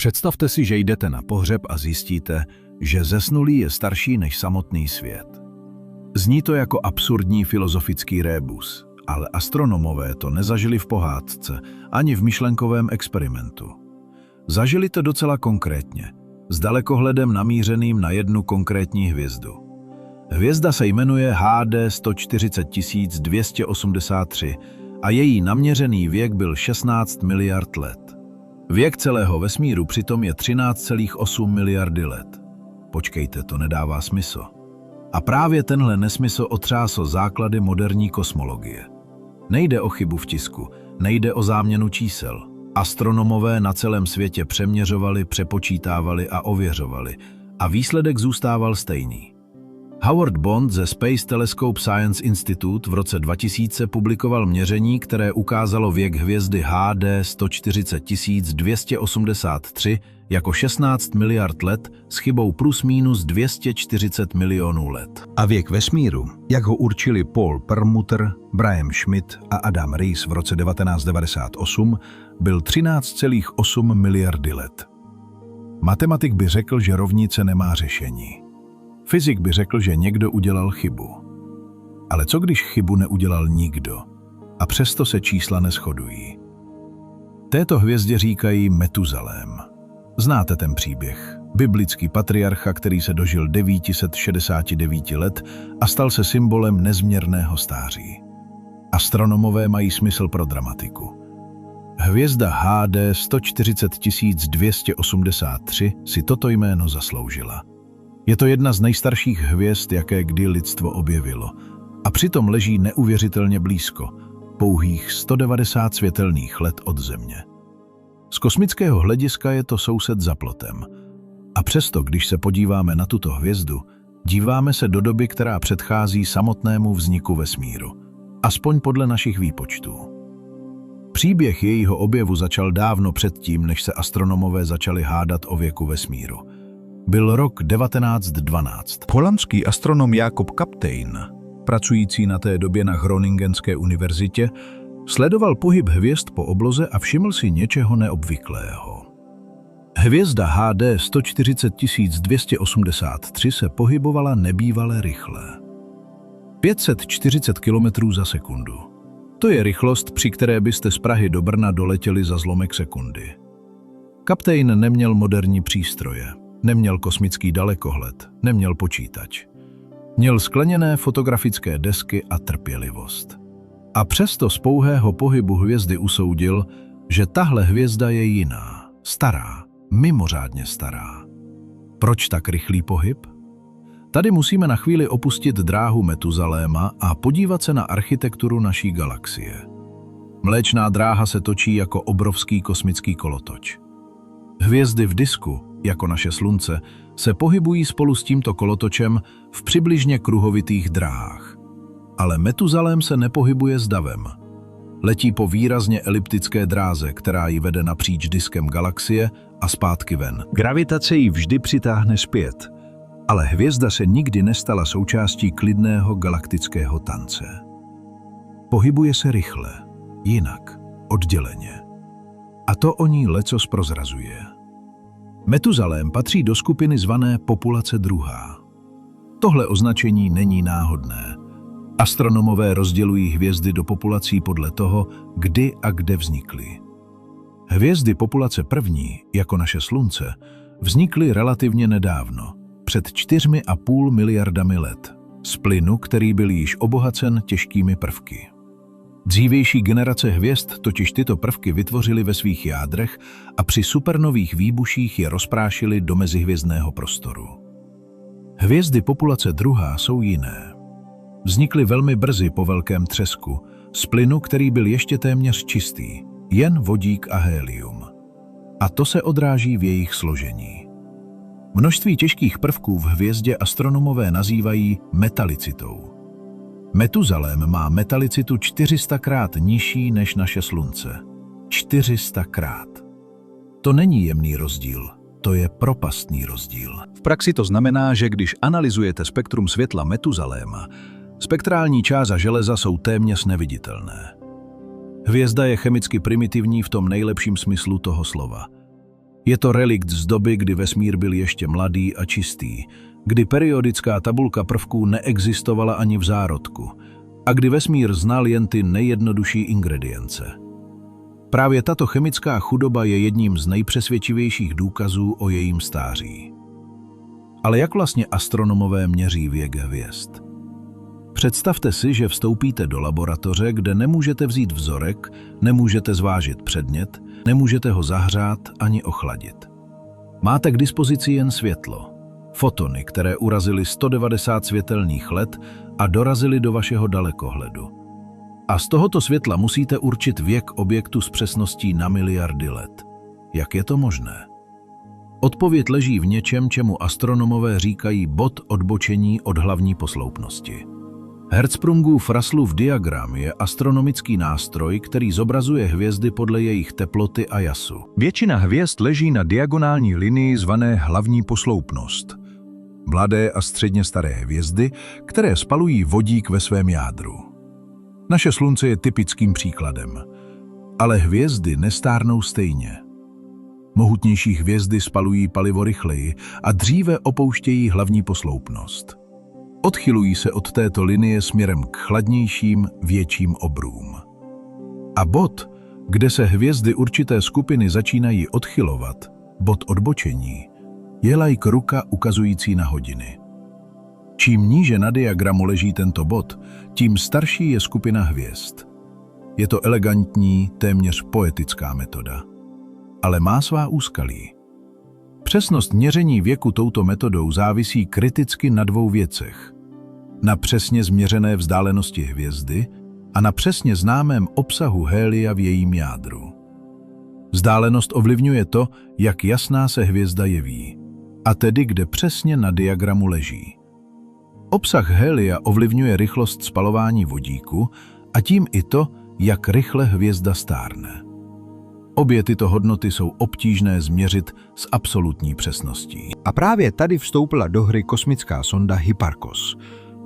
Představte si, že jdete na pohřeb a zjistíte, že zesnulý je starší než samotný svět. Zní to jako absurdní filozofický rébus, ale astronomové to nezažili v pohádce ani v myšlenkovém experimentu. Zažili to docela konkrétně, s dalekohledem namířeným na jednu konkrétní hvězdu. Hvězda se jmenuje HD 140 283 a její naměřený věk byl 16 miliard let. Věk celého vesmíru přitom je 13,8 miliardy let. Počkejte, to nedává smysl. A právě tenhle nesmysl otřásl základy moderní kosmologie. Nejde o chybu v tisku, nejde o záměnu čísel. Astronomové na celém světě přeměřovali, přepočítávali a ověřovali. A výsledek zůstával stejný. Howard Bond ze Space Telescope Science Institute v roce 2000 publikoval měření, které ukázalo věk hvězdy HD 140 283 jako 16 miliard let s chybou plus minus 240 milionů let. A věk vesmíru, jak ho určili Paul Perlmutter, Brian Schmidt a Adam Riess v roce 1998, byl 13,8 miliardy let. Matematik by řekl, že rovnice nemá řešení. Fyzik by řekl, že někdo udělal chybu. Ale co když chybu neudělal nikdo? A přesto se čísla neshodují. Této hvězdě říkají Metuzalém. Znáte ten příběh. Biblický patriarcha, který se dožil 969 let a stal se symbolem nezměrného stáří. Astronomové mají smysl pro dramatiku. Hvězda HD 140 283 si toto jméno zasloužila. Je to jedna z nejstarších hvězd, jaké kdy lidstvo objevilo. A přitom leží neuvěřitelně blízko, pouhých 190 světelných let od Země. Z kosmického hlediska je to soused za plotem. A přesto, když se podíváme na tuto hvězdu, díváme se do doby, která předchází samotnému vzniku vesmíru. Aspoň podle našich výpočtů. Příběh jejího objevu začal dávno předtím, než se astronomové začali hádat o věku vesmíru. Byl rok 1912. Holandský astronom Jacob Kapteyn, pracující na té době na Groningenské univerzitě, sledoval pohyb hvězd po obloze a všiml si něčeho neobvyklého. Hvězda HD 140 283 se pohybovala nebývale rychle. 540 km za sekundu. To je rychlost, při které byste z Prahy do Brna doletěli za zlomek sekundy. Kapteyn neměl moderní přístroje. Neměl kosmický dalekohled, neměl počítač. Měl skleněné fotografické desky a trpělivost. A přesto z pouhého pohybu hvězdy usoudil, že tahle hvězda je jiná, stará, mimořádně stará. Proč tak rychlý pohyb? Tady musíme na chvíli opustit dráhu Metuzaléma a podívat se na architekturu naší galaxie. Mléčná dráha se točí jako obrovský kosmický kolotoč. Hvězdy v disku, jako naše Slunce, se pohybují spolu s tímto kolotočem v přibližně kruhovitých dráhách. Ale Metuzalém se nepohybuje s davem. Letí po výrazně eliptické dráze, která ji vede napříč diskem galaxie a zpátky ven. Gravitace ji vždy přitáhne zpět, ale hvězda se nikdy nestala součástí klidného galaktického tance. Pohybuje se rychle, jinak, odděleně. A to o ní lecos prozrazuje. Metuzalém patří do skupiny zvané populace druhá. Tohle označení není náhodné. Astronomové rozdělují hvězdy do populací podle toho, kdy a kde vznikly. Hvězdy populace první, jako naše Slunce, vznikly relativně nedávno, před 4,5 miliardami let, z plynu, který byl již obohacen těžkými prvky. Dřívější generace hvězd totiž tyto prvky vytvořily ve svých jádrech a při supernových výbuších je rozprášily do mezihvězdného prostoru. Hvězdy populace druhá jsou jiné. Vznikly velmi brzy po velkém třesku, z plynu, který byl ještě téměř čistý, jen vodík a helium. A to se odráží v jejich složení. Množství těžkých prvků v hvězdě astronomové nazývají metalicitou. Metuzalém má metalicitu 400krát nižší než naše Slunce. 400krát. To není jemný rozdíl, to je propastný rozdíl. V praxi to znamená, že když analyzujete spektrum světla Metuzaléma, spektrální čára železa jsou téměř neviditelné. Hvězda je chemicky primitivní v tom nejlepším smyslu toho slova. Je to relikt z doby, kdy vesmír byl ještě mladý a čistý, kdy periodická tabulka prvků neexistovala ani v zárodku a kdy vesmír znal jen ty nejjednodušší ingredience. Právě tato chemická chudoba je jedním z nejpřesvědčivějších důkazů o jejím stáří. Ale jak vlastně astronomové měří věk hvězd? Představte si, že vstoupíte do laboratoře, kde nemůžete vzít vzorek, nemůžete zvážit předmět, nemůžete ho zahřát ani ochladit. Máte k dispozici jen světlo, fotony, které urazily 190 světelných let a dorazily do vašeho dalekohledu. A z tohoto světla musíte určit věk objektu s přesností na miliardy let. Jak je to možné? Odpověď leží v něčem, čemu astronomové říkají bod odbočení od hlavní posloupnosti. Hertzsprungův Russellův diagram je astronomický nástroj, který zobrazuje hvězdy podle jejich teploty a jasu. Většina hvězd leží na diagonální linii zvané hlavní posloupnost. Mladé a středně staré hvězdy, které spalují vodík ve svém jádru. Naše slunce je typickým příkladem. Ale hvězdy nestárnou stejně. Mohutnější hvězdy spalují palivo rychleji a dříve opouštějí hlavní posloupnost. Odchylují se od této linie směrem k chladnějším, větším obrům. A bod, kde se hvězdy určité skupiny začínají odchylovat, bod odbočení, je like ruka ukazující na hodiny. Čím níže na diagramu leží tento bod, tím starší je skupina hvězd. Je to elegantní, téměř poetická metoda. Ale má svá úskalí. Přesnost měření věku touto metodou závisí kriticky na dvou věcech. Na přesně změřené vzdálenosti hvězdy a na přesně známém obsahu hélia v jejím jádru. Vzdálenost ovlivňuje to, jak jasná se hvězda jeví, a tedy kde přesně na diagramu leží. Obsah hélia ovlivňuje rychlost spalování vodíku a tím i to, jak rychle hvězda stárne. Obě tyto hodnoty jsou obtížné změřit s absolutní přesností. A právě tady vstoupila do hry kosmická sonda Hipparcos,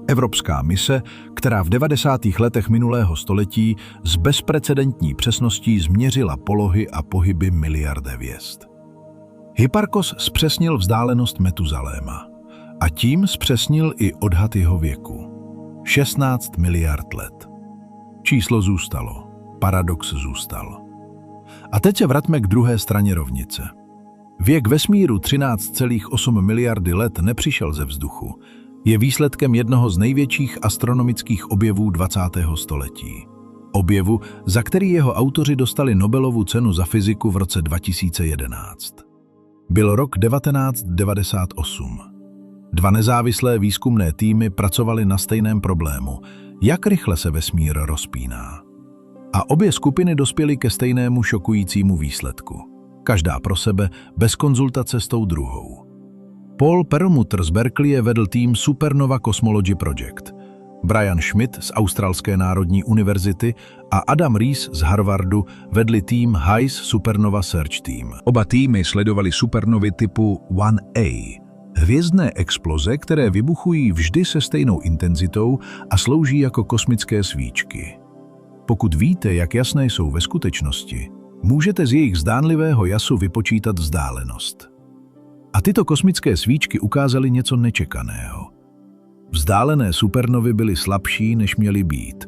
evropská mise, která v 90. letech minulého století s bezprecedentní přesností změřila polohy a pohyby miliard hvězd. Hipparcos zpřesnil vzdálenost Metuzaléma a tím zpřesnil i odhad jeho věku. 16 miliard let. Číslo zůstalo, paradox zůstal. A teď se vraťme k druhé straně rovnice. Věk vesmíru 13,8 miliardy let nepřišel ze vzduchu. Je výsledkem jednoho z největších astronomických objevů 20. století. Objevu, za který jeho autoři dostali Nobelovu cenu za fyziku v roce 2011. Byl rok 1998. Dva nezávislé výzkumné týmy pracovaly na stejném problému, jak rychle se vesmír rozpíná. A obě skupiny dospěly ke stejnému šokujícímu výsledku. Každá pro sebe, bez konzultace s tou druhou. Paul Perlmutter z Berkeleye vedl tým Supernova Cosmology Project, Brian Schmidt z Australské národní univerzity a Adam Rees z Harvardu vedli tým HICE Supernova Search Team. Oba týmy sledovali supernovy typu 1A, hvězdné exploze, které vybuchují vždy se stejnou intenzitou a slouží jako kosmické svíčky. Pokud víte, jak jasné jsou ve skutečnosti, můžete z jejich zdánlivého jasu vypočítat vzdálenost. A tyto kosmické svíčky ukázaly něco nečekaného. Vzdálené supernovy byly slabší, než měly být.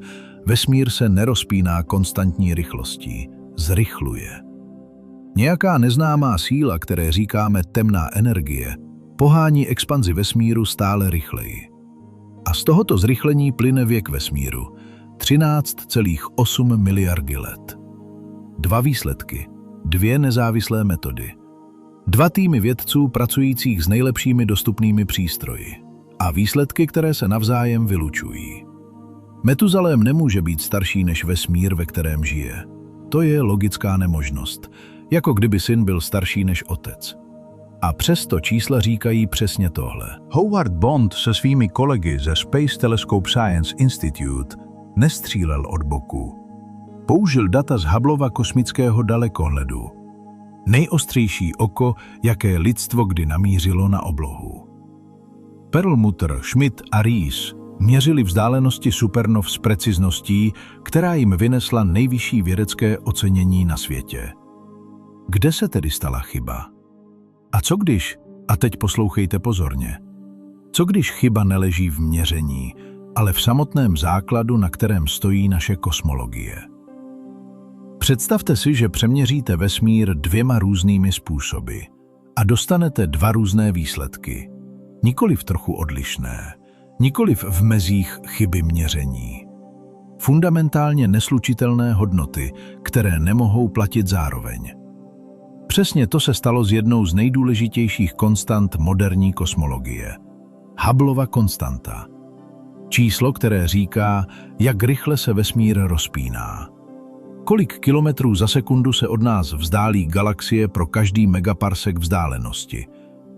Vesmír se nerozpíná konstantní rychlostí, zrychluje. Nějaká neznámá síla, které říkáme temná energie, pohání expanzi vesmíru stále rychleji. A z tohoto zrychlení plyne věk vesmíru 13,8 miliardy let. Dva výsledky, dvě nezávislé metody. Dva týmy vědců pracujících s nejlepšími dostupnými přístroji. A výsledky, které se navzájem vylučují. Metuzalém nemůže být starší než vesmír, ve kterém žije. To je logická nemožnost, jako kdyby syn byl starší než otec. A přesto čísla říkají přesně tohle. Howard Bond se svými kolegy ze Space Telescope Science Institute nestřílel od boku. Použil data z Hubbleova kosmického dalekohledu. Nejostřejší oko, jaké lidstvo kdy namířilo na oblohu. Perlmutter, Schmidt a Rees měřili vzdálenosti supernov s precizností, která jim vynesla nejvyšší vědecké ocenění na světě. Kde se tedy stala chyba? co když, a teď poslouchejte pozorně, co když chyba neleží v měření, ale v samotném základu, na kterém stojí naše kosmologie? Představte si, že přeměříte vesmír 2 různými způsoby a dostanete 2 různé výsledky, nikoliv trochu odlišné, nikoliv v mezích chyby měření. Fundamentálně neslučitelné hodnoty, které nemohou platit zároveň. Přesně to se stalo s jednou z nejdůležitějších konstant moderní kosmologie. Hubbleova konstanta. Číslo, které říká, jak rychle se vesmír rozpíná. Kolik kilometrů za sekundu se od nás vzdálí galaxie pro každý megaparsek vzdálenosti,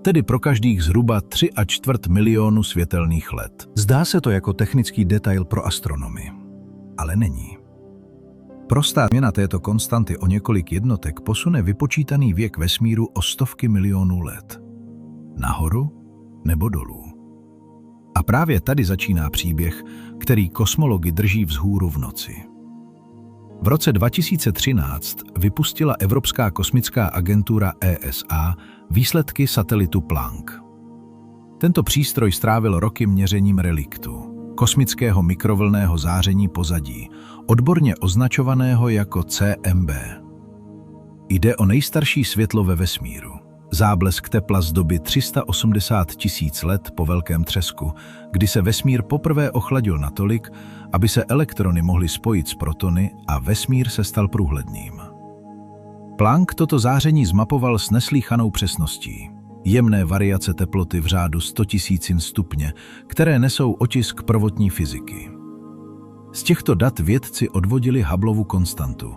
tedy pro každých zhruba 3,25 milionu světelných let. Zdá se to jako technický detail pro astronomy, ale není. Prostá změna této konstanty o několik jednotek posune vypočítaný věk vesmíru o stovky milionů let. Nahoru nebo dolů. A právě tady začíná příběh, který kosmology drží vzhůru v noci. V roce 2013 vypustila Evropská kosmická agentura ESA výsledky satelitu Planck. Tento přístroj strávil roky měřením reliktu, kosmického mikrovlnného záření pozadí, odborně označovaného jako CMB. Jde o nejstarší světlo ve vesmíru. Záblesk tepla z doby 380 000 let po velkém třesku, kdy se vesmír poprvé ochladil natolik, aby se elektrony mohly spojit s protony a vesmír se stal průhledným. Planck toto záření zmapoval s neslýchanou přesností. Jemné variace teploty v řádu 100 000 stupně, které nesou otisk prvotní fyziky. Z těchto dat vědci odvodili Hubbleovu konstantu,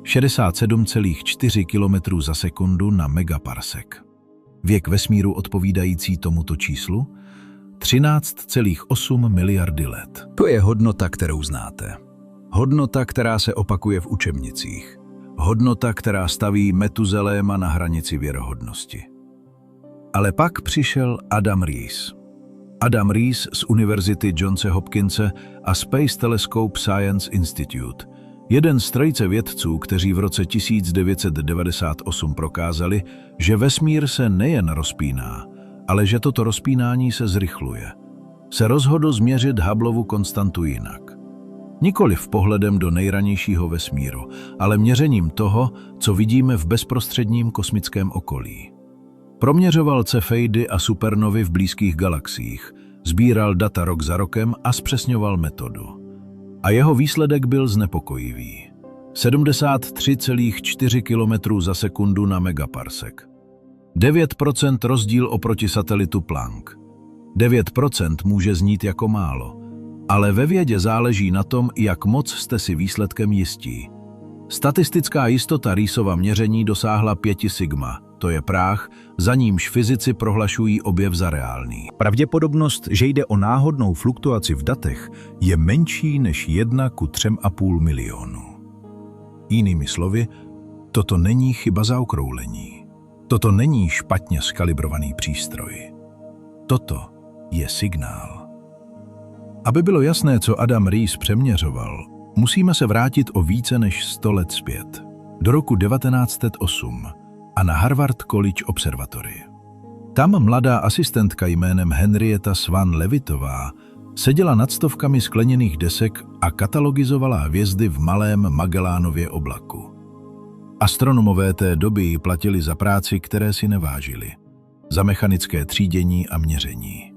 67,4 km za sekundu na megaparsek. Věk vesmíru odpovídající tomuto číslu? 13,8 miliardy let. To je hodnota, kterou znáte. Hodnota, která se opakuje v učebnicích. Hodnota, která staví Metuzaléma na hranici věrohodnosti. Ale pak přišel Adam Rees. Adam Rees z Univerzity Johnse Hopkinse a Space Telescope Science Institute, jeden z trojice vědců, kteří v roce 1998 prokázali, že vesmír se nejen rozpíná, ale že toto rozpínání se zrychluje. Se rozhodl změřit Hubbleovu konstantu jinak. Nikoliv pohledem do nejranějšího vesmíru, ale měřením toho, co vidíme v bezprostředním kosmickém okolí. Proměřoval cefeidy a supernovy v blízkých galaxiích, sbíral data rok za rokem a zpřesňoval metodu. A jeho výsledek byl znepokojivý. 73,4 km za sekundu na megaparsek. 9% rozdíl oproti satelitu Planck. 9% může znít jako málo, ale ve vědě záleží na tom, jak moc jste si výsledkem jistí. Statistická jistota Reesova měření dosáhla 5 sigma, to je práh, za nímž fyzici prohlašují objev za reálný. Pravděpodobnost, že jde o náhodnou fluktuaci v datech, je menší než 1 ku 3,5 milionu. Jinými slovy, toto není chyba zaokroulení. Toto není špatně skalibrovaný přístroj. Toto je signál. Aby bylo jasné, co Adam Rees přeměřoval, musíme se vrátit o více než 100 let zpět, do roku 1908 a na Harvard College Observatory. Tam mladá asistentka jménem Henrietta Swan Leavitová seděla nad stovkami skleněných desek a katalogizovala hvězdy v malém Magellanově oblaku. Astronomové té doby ji platili za práci, které si nevážili, za mechanické třídění a měření.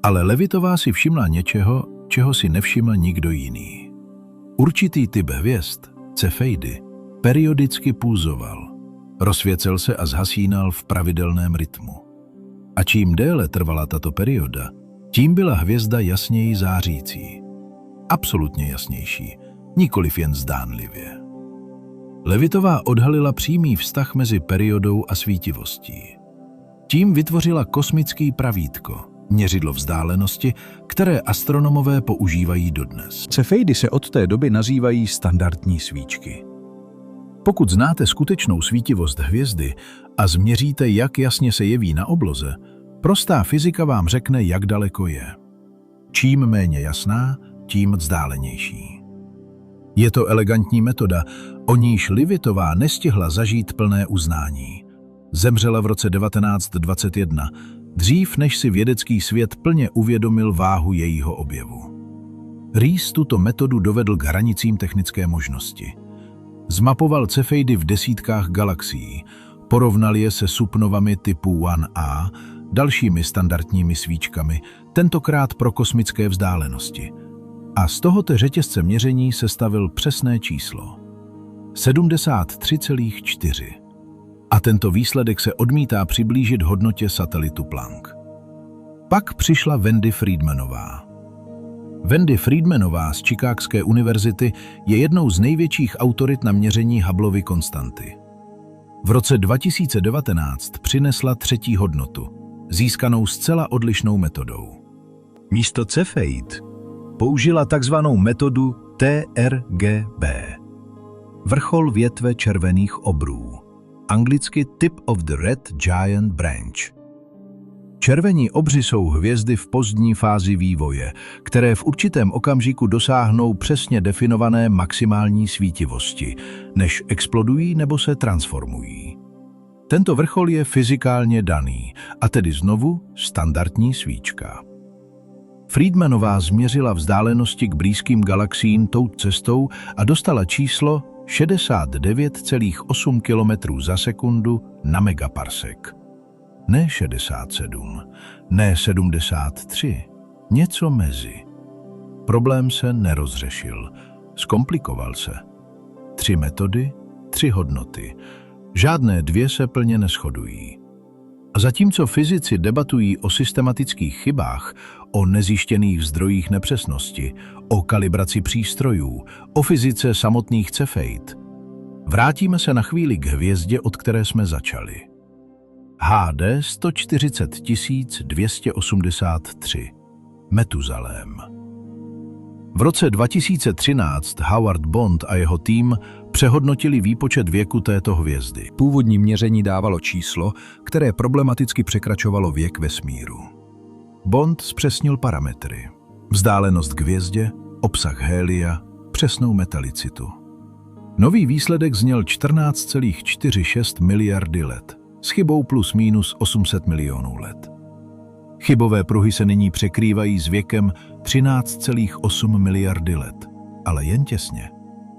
Ale Leavitová si všimla něčeho, čeho si nevšiml nikdo jiný. Určitý typ hvězd, cefeidy, periodicky pulzoval. Rozsvěcel se a zhasínal v pravidelném rytmu. A čím déle trvala tato perioda, tím byla hvězda jasněji zářící. Absolutně jasnější, nikoliv jen zdánlivě. Leavitová odhalila přímý vztah mezi periodou a svítivostí. Tím vytvořila kosmický pravítko, měřidlo vzdálenosti, které astronomové používají dodnes. Cefeidy se od té doby nazývají standardní svíčky. Pokud znáte skutečnou svítivost hvězdy a změříte, jak jasně se jeví na obloze, prostá fyzika vám řekne, jak daleko je. Čím méně jasná, tím vzdálenější. Je to elegantní metoda, o níž Leavitová nestihla zažít plné uznání. Zemřela v roce 1921, dřív než si vědecký svět plně uvědomil váhu jejího objevu. Rees tuto metodu dovedl k hranicím technické možnosti. Zmapoval cefeidy v desítkách galaxií, porovnal je se supnovami typu 1A, dalšími standardními svíčkami, tentokrát pro kosmické vzdálenosti. A z tohoto řetězce měření sestavil přesné číslo. 73,4. A tento výsledek se odmítá přiblížit hodnotě satelitu Planck. Pak přišla Wendy Friedmanová. Wendy Friedmanová z Chicagské univerzity je jednou z největších autorit na měření Hubbleovy konstanty. V roce 2019 přinesla třetí hodnotu, získanou zcela odlišnou metodou. Místo cefeid použila takzvanou metodu TRGB. Vrchol větve červených obrů. Anglicky Tip of the Red Giant Branch. Červení obři jsou hvězdy v pozdní fázi vývoje, které v určitém okamžiku dosáhnou přesně definované maximální svítivosti, než explodují nebo se transformují. Tento vrchol je fyzikálně daný, a tedy znovu standardní svíčka. Friedmanová změřila vzdálenosti k blízkým galaxiím tou cestou a dostala číslo 69,8 km za sekundu na megaparsek. Ne 67, ne 73, něco mezi. Problém se nerozřešil, zkomplikoval se. 3 metody, 3 hodnoty. Žádné dvě se plně neshodují. A zatímco fyzici debatují o systematických chybách, o nezjištěných zdrojích nepřesnosti, o kalibraci přístrojů, o fyzice samotných cefeid, vrátíme se na chvíli k hvězdě, od které jsme začali. HD 140 283, Metuzalém. V roce 2013 Howard Bond a jeho tým přehodnotili výpočet věku této hvězdy. Původní měření dávalo číslo, které problematicky překračovalo věk vesmíru. Bond zpřesnil parametry. Vzdálenost k hvězdě, obsah hélia, přesnou metalicitu. Nový výsledek zněl 14,46 miliardy let, s chybou plus minus 800 milionů let. Chybové pruhy se nyní překrývají s věkem 13,8 miliardy let, ale jen těsně,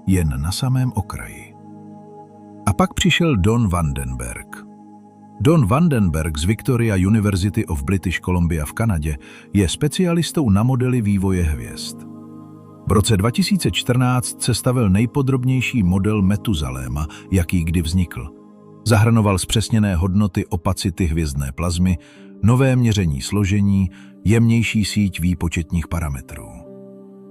jen na samém okraji. A pak přišel Don Vandenberg. Don Vandenberg z Victoria University of British Columbia v Kanadě je specialistou na modely vývoje hvězd. V roce 2014 sestavil nejpodrobnější model Metuzaléma, jaký kdy vznikl. Zahrnoval zpřesněné hodnoty opacity hvězdné plazmy, nové měření složení, jemnější síť výpočetních parametrů.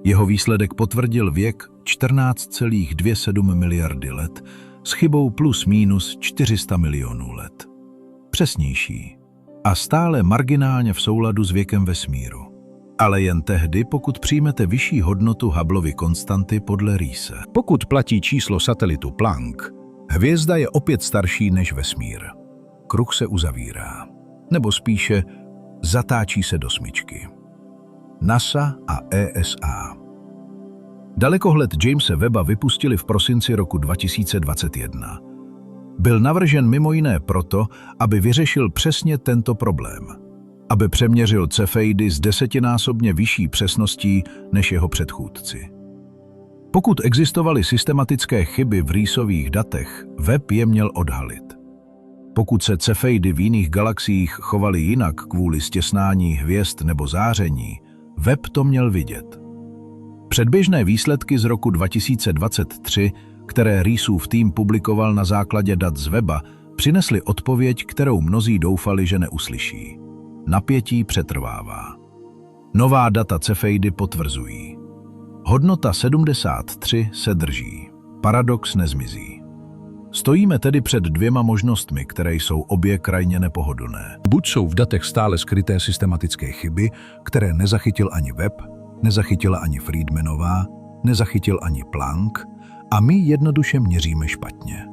Jeho výsledek potvrdil věk 14,27 miliardy let s chybou plus minus 400 milionů let. Přesnější a stále marginálně v souladu s věkem vesmíru. Ale jen tehdy, pokud přijmete vyšší hodnotu Hubbleovy konstanty podle Reese. Pokud platí číslo satelitu Planck, hvězda je opět starší než vesmír. Kruh se uzavírá. Nebo spíše zatáčí se do smyčky. NASA a ESA. Dalekohled Jamese Webba vypustili v prosinci roku 2021. Byl navržen mimo jiné proto, aby vyřešil přesně tento problém. Aby přeměřil cefeidy s 10násobně vyšší přesností než jeho předchůdci. Pokud existovaly systematické chyby v Reesových datech, Webb je měl odhalit. Pokud se cefeidy v jiných galaxiích chovaly jinak kvůli stěsnání hvězd nebo záření, Webb to měl vidět. Předběžné výsledky z roku 2023, které Reesův tým publikoval na základě dat z Webba, přinesly odpověď, kterou mnozí doufali, že neuslyší. Napětí přetrvává. Nová data cefeidy potvrzují. Hodnota 73 se drží. Paradox nezmizí. Stojíme tedy před dvěma možnostmi, které jsou obě krajně nepohodlné. buď jsou v datech stále skryté systematické chyby, které nezachytil ani Webb, nezachytila ani Friedmanová, nezachytil ani Planck, a my jednoduše měříme špatně.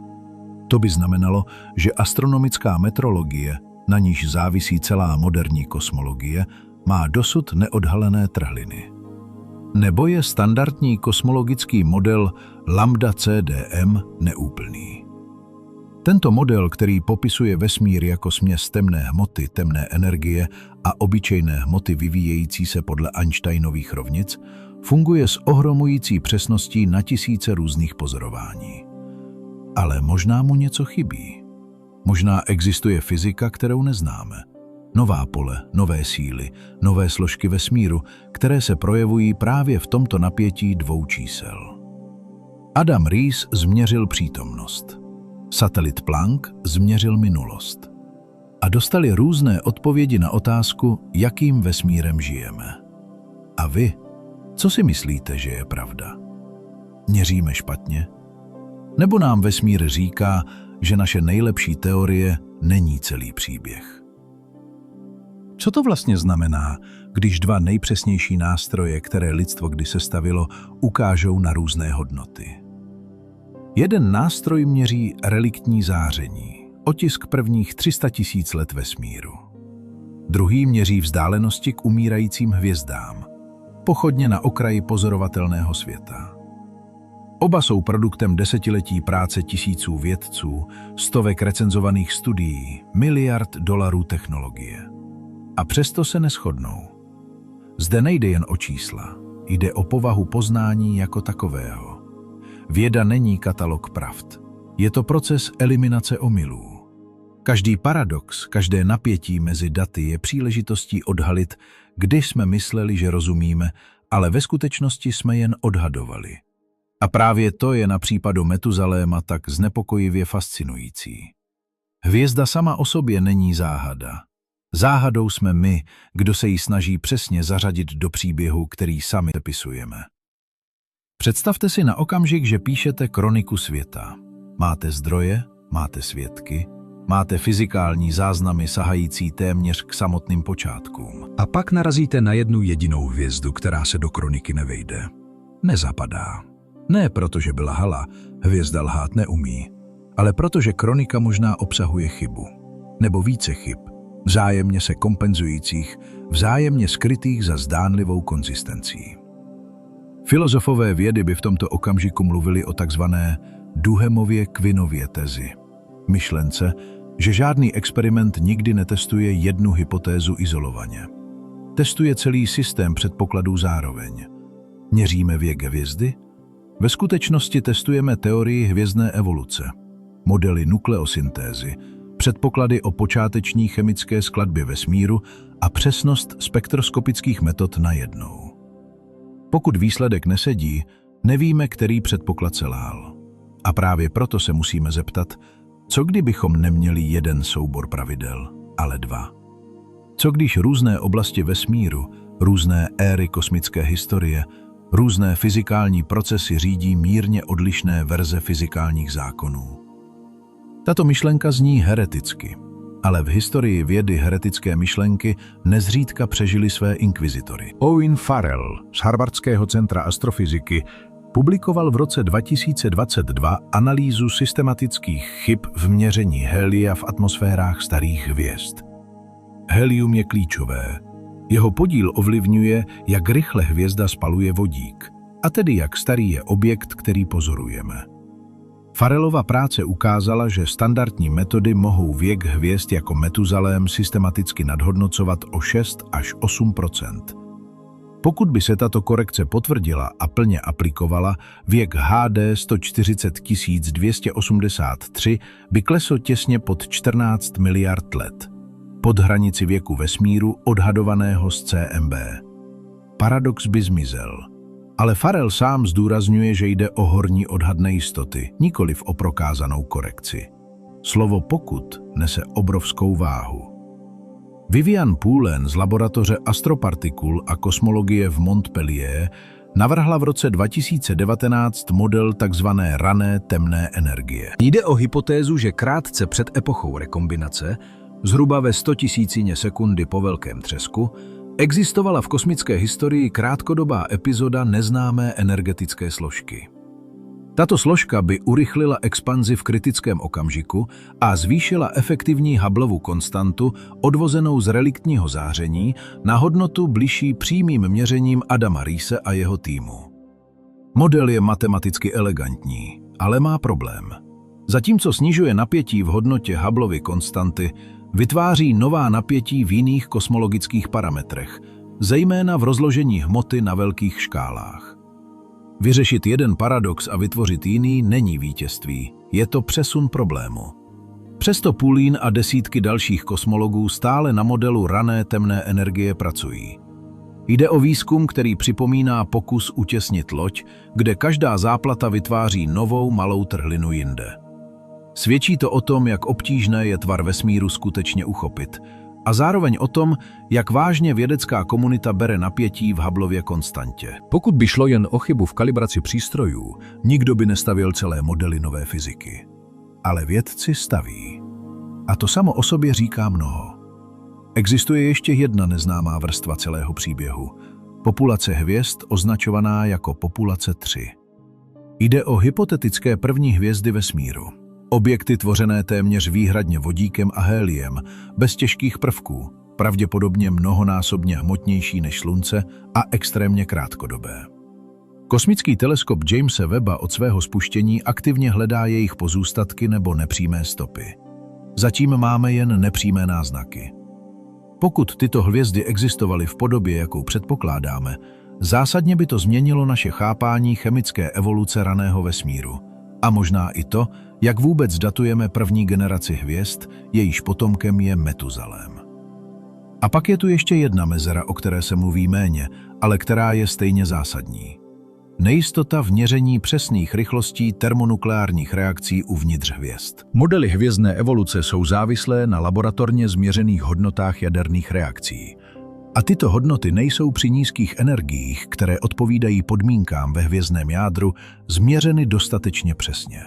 To by znamenalo, že astronomická metrologie, na níž závisí celá moderní kosmologie, má dosud neodhalené trhliny. Nebo je standardní kosmologický model lambda CDM neúplný. Tento model, který popisuje vesmír jako směs temné hmoty, temné energie a obyčejné hmoty vyvíjející se podle Einsteinových rovnic, funguje s ohromující přesností na tisíce různých pozorování. Ale možná mu něco chybí. Možná existuje fyzika, kterou neznáme. Nová pole, nové síly, nové složky vesmíru, které se projevují právě v tomto napětí dvou čísel. Adam Riess změřil přítomnost. Satelit Planck změřil minulost. A dostali různé odpovědi na otázku, jakým vesmírem žijeme. A vy, co si myslíte, že je pravda? Měříme špatně? Nebo nám vesmír říká, že naše nejlepší teorie není celý příběh? Co to vlastně znamená, když dva nejpřesnější nástroje, které lidstvo kdy sestavilo, ukážou na různé hodnoty? Jeden nástroj měří reliktní záření, otisk prvních 300 000 let vesmíru. Druhý měří vzdálenosti k umírajícím hvězdám, pochodně na okraji pozorovatelného světa. Oba jsou produktem desetiletí práce tisíců vědců, stovek recenzovaných studií, miliard dolarů technologie. A přesto se neshodnou. Zde nejde jen o čísla, jde o povahu poznání jako takového. Věda není katalog pravd. Je to proces eliminace omylů. Každý paradox, každé napětí mezi daty je příležitostí odhalit, kdy jsme mysleli, že rozumíme, ale ve skutečnosti jsme jen odhadovali. A právě to je na případu Metuzaléma tak znepokojivě fascinující. Hvězda sama o sobě není záhada. Záhadou jsme my, kdo se jí snaží přesně zařadit do příběhu, který sami sepisujeme. Představte si na okamžik, že píšete kroniku světa. Máte zdroje, máte svědky, máte fyzikální záznamy sahající téměř k samotným počátkům. A pak narazíte na jednu jedinou hvězdu, která se do kroniky nevejde. Nezapadá. Ne proto, že by lhala, hvězda lhát neumí, ale protože kronika možná obsahuje chybu. Nebo více chyb, vzájemně se kompenzujících, vzájemně skrytých za zdánlivou konzistencí. Filozofové vědy by v tomto okamžiku mluvili o takzvané Duhemově-Quinově tezi. Myšlence, že žádný experiment nikdy netestuje jednu hypotézu izolovaně. Testuje celý systém předpokladů zároveň. Měříme věk hvězdy? Ve skutečnosti testujeme teorii hvězdné evoluce, modely nukleosyntézy, předpoklady o počáteční chemické skladbě vesmíru a přesnost spektroskopických metod najednou. Pokud výsledek nesedí, nevíme, který předpoklad selhal. A právě proto se musíme zeptat, co kdybychom neměli jeden soubor pravidel, ale dva? Co když různé oblasti vesmíru, různé éry kosmické historie, různé fyzikální procesy řídí mírně odlišné verze fyzikálních zákonů? Tato myšlenka zní hereticky, ale v historii vědy heretické myšlenky nezřídka přežily své inkvizitory. Owen Farrell z Harvardského centra astrofyziky publikoval v roce 2022 analýzu systematických chyb v měření helia v atmosférách starých hvězd. Helium je klíčové. Jeho podíl ovlivňuje, jak rychle hvězda spaluje vodík, a tedy jak starý je objekt, který pozorujeme. Farrellova práce ukázala, že standardní metody mohou věk hvězd jako Metuzalém systematicky nadhodnocovat o 6 až 8%. Pokud by se tato korekce potvrdila a plně aplikovala, věk HD 140 283 by klesl těsně pod 14 miliard let, pod hranici věku vesmíru odhadovaného z CMB. Paradox by zmizel. Ale Farrell sám zdůrazňuje, že jde o horní odhad nejistoty, nikoliv o prokázanou korekci. Slovo pokud nese obrovskou váhu. Vivian Poolen z laboratoře astropartikul a kosmologie v Montpellier navrhla v roce 2019 model tzv. Rané temné energie. Jde o hypotézu, že krátce před epochou rekombinace, zhruba ve 100 000 sekundy po velkém třesku, existovala v kosmické historii krátkodobá epizoda neznámé energetické složky. Tato složka by urychlila expanzi v kritickém okamžiku a zvýšila efektivní Hubbleovu konstantu odvozenou z reliktního záření na hodnotu bližší přímým měřením Adama Riesse a jeho týmu. Model je matematicky elegantní, ale má problém. Zatímco snižuje napětí v hodnotě Hubbleovy konstanty, vytváří nová napětí v jiných kosmologických parametrech, zejména v rozložení hmoty na velkých škálách. Vyřešit jeden paradox a vytvořit jiný není vítězství, je to přesun problému. Přesto Pulin a desítky dalších kosmologů stále na modelu rané temné energie pracují. Jde o výzkum, který připomíná pokus utěsnit loď, kde každá záplata vytváří novou malou trhlinu jinde. Svědčí to o tom, jak obtížné je tvar vesmíru skutečně uchopit, a zároveň o tom, jak vážně vědecká komunita bere napětí v Hubbleově konstantě. Pokud by šlo jen o chybu v kalibraci přístrojů, nikdo by nestavil celé modely nové fyziky. Ale vědci staví. A to samo o sobě říká mnoho. Existuje ještě jedna neznámá vrstva celého příběhu. Populace hvězd označovaná jako populace 3. Jde o hypotetické první hvězdy vesmíru. Objekty tvořené téměř výhradně vodíkem a héliem, bez těžkých prvků, pravděpodobně mnohonásobně hmotnější než Slunce a extrémně krátkodobé. Kosmický teleskop Jamese Webba od svého spuštění aktivně hledá jejich pozůstatky nebo nepřímé stopy. Zatím máme jen nepřímé náznaky. Pokud tyto hvězdy existovaly v podobě, jakou předpokládáme, zásadně by to změnilo naše chápání chemické evoluce raného vesmíru. A možná i to, jak vůbec datujeme první generaci hvězd, jejíž potomkem je Metuzalém. A pak je tu ještě jedna mezera, o které se mluví méně, ale která je stejně zásadní. Nejistota v měření přesných rychlostí termonukleárních reakcí uvnitř hvězd. Modely hvězdné evoluce jsou závislé na laboratorně změřených hodnotách jaderných reakcí. A tyto hodnoty nejsou při nízkých energiích, které odpovídají podmínkám ve hvězdném jádru, změřeny dostatečně přesně.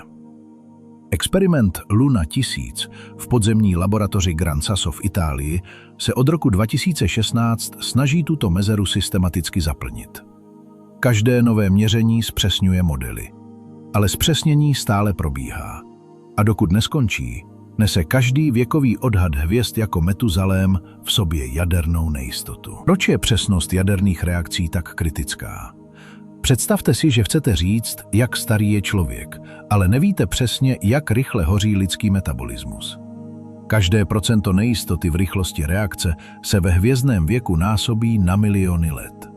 Experiment Luna 1000 v podzemní laboratoři Gran Sasso v Itálii se od roku 2016 snaží tuto mezeru systematicky zaplnit. Každé nové měření zpřesňuje modely, ale zpřesnění stále probíhá. A dokud neskončí, nese každý věkový odhad hvězd jako Metuzalém v sobě jadernou nejistotu. Proč je přesnost jaderných reakcí tak kritická? Představte si, že chcete říct, jak starý je člověk, ale nevíte přesně, jak rychle hoří lidský metabolismus. Každé procento nejistoty v rychlosti reakce se ve hvězdném věku násobí na miliony let.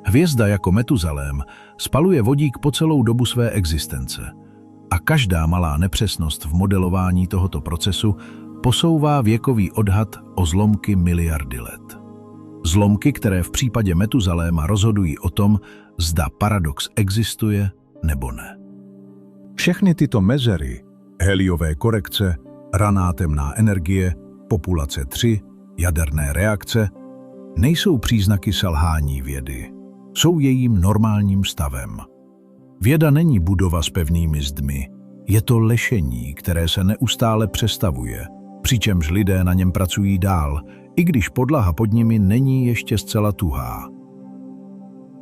Hvězda jako Metuzalém spaluje vodík po celou dobu své existence a každá malá nepřesnost v modelování tohoto procesu posouvá věkový odhad o zlomky miliardy let. Zlomky, které v případě Metuzaléma rozhodují o tom, zda paradox existuje nebo ne. Všechny tyto mezery, heliové korekce, raná temná energie, populace 3, jaderné reakce, nejsou příznaky selhání vědy. Jsou jejím normálním stavem. Věda není budova s pevnými zdmi, je to lešení, které se neustále přestavuje, přičemž lidé na něm pracují dál, i když podlaha pod nimi není ještě zcela tuhá.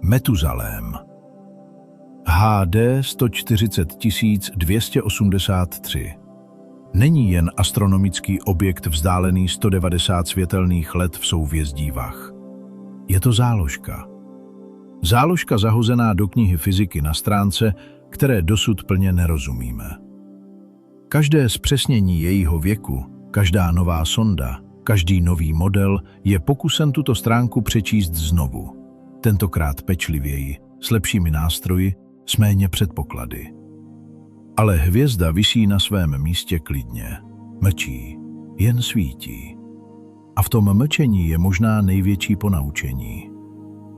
Metuzalém. HD 140 283. Není jen astronomický objekt vzdálený 190 světelných let v souhvězdí Vach. Je to záložka. Záložka zahozená do knihy fyziky na stránce, které dosud plně nerozumíme. Každé zpřesnění jejího věku, každá nová sonda, každý nový model je pokusem tuto stránku přečíst znovu. Tentokrát pečlivěji, s lepšími nástroji, s méně předpoklady. Ale hvězda visí na svém místě klidně, mlčí, jen svítí. A v tom mlčení je možná největší ponaučení.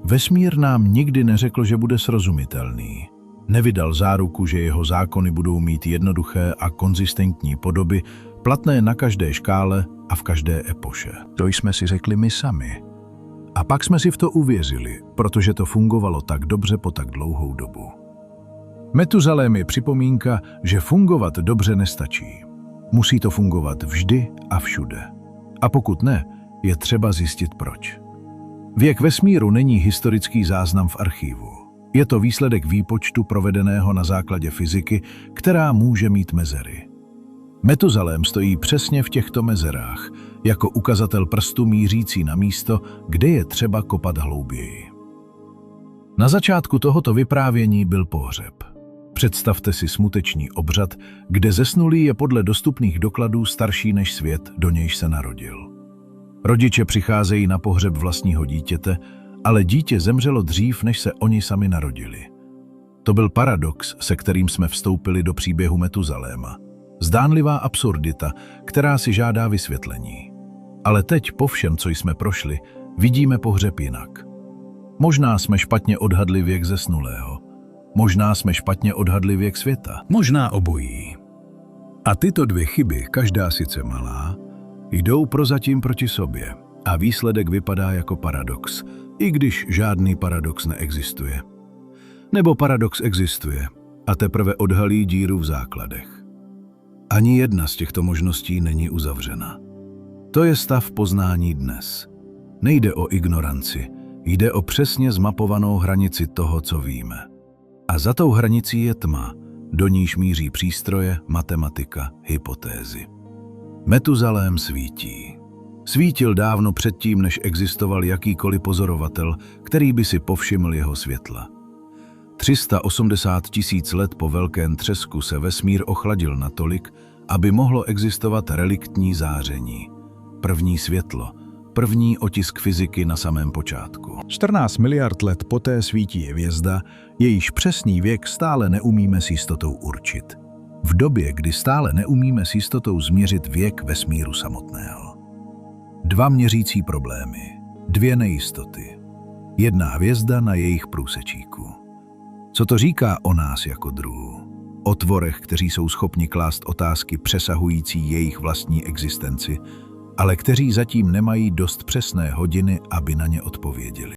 Vesmír nám nikdy neřekl, že bude srozumitelný. Nevydal záruku, že jeho zákony budou mít jednoduché a konzistentní podoby, platné na každé škále a v každé epoše. To jsme si řekli my sami. A pak jsme si v to uvěřili, protože to fungovalo tak dobře po tak dlouhou dobu. Metuzalém je připomínka, že fungovat dobře nestačí. Musí to fungovat vždy a všude. A pokud ne, je třeba zjistit proč. Věk vesmíru není historický záznam v archivu. Je to výsledek výpočtu provedeného na základě fyziky, která může mít mezery. Metuzalém stojí přesně v těchto mezerách, jako ukazatel prstu mířící na místo, kde je třeba kopat hlouběji. Na začátku tohoto vyprávění byl pohřeb. Představte si smuteční obřad, kde zesnulý je podle dostupných dokladů starší než svět, do nějž se narodil. Rodiče přicházejí na pohřeb vlastního dítěte, ale dítě zemřelo dřív, než se oni sami narodili. To byl paradox, se kterým jsme vstoupili do příběhu Metuzaléma. Zdánlivá absurdita, která si žádá vysvětlení. Ale teď, po všem, co jsme prošli, vidíme pohřeb jinak. Možná jsme špatně odhadli věk zesnulého. Možná jsme špatně odhadli věk světa. Možná obojí. A tyto dvě chyby, každá sice malá, jdou prozatím proti sobě. A výsledek vypadá jako paradox, i když žádný paradox neexistuje. Nebo paradox existuje a teprve odhalí díru v základech. Ani jedna z těchto možností není uzavřena. To je stav poznání dnes. Nejde o ignoranci, jde o přesně zmapovanou hranici toho, co víme. A za tou hranicí je tma, do níž míří přístroje, matematika, hypotézy. Metuzalém svítí. Svítil dávno předtím, než existoval jakýkoliv pozorovatel, který by si povšiml jeho světla. 380 000 let po velkém třesku se vesmír ochladil natolik, aby mohlo existovat reliktní záření. První světlo, první otisk fyziky na samém počátku. 14 miliard let poté svítí hvězda, jejíž přesný věk stále neumíme s jistotou určit. V době, kdy stále neumíme s jistotou změřit věk vesmíru samotného. Dva měřící problémy, dvě nejistoty. Jedna hvězda na jejich průsečíku. Co to říká o nás jako druhu? O tvorech, kteří jsou schopni klást otázky přesahující jejich vlastní existenci, ale kteří zatím nemají dost přesné hodiny, aby na ně odpověděli.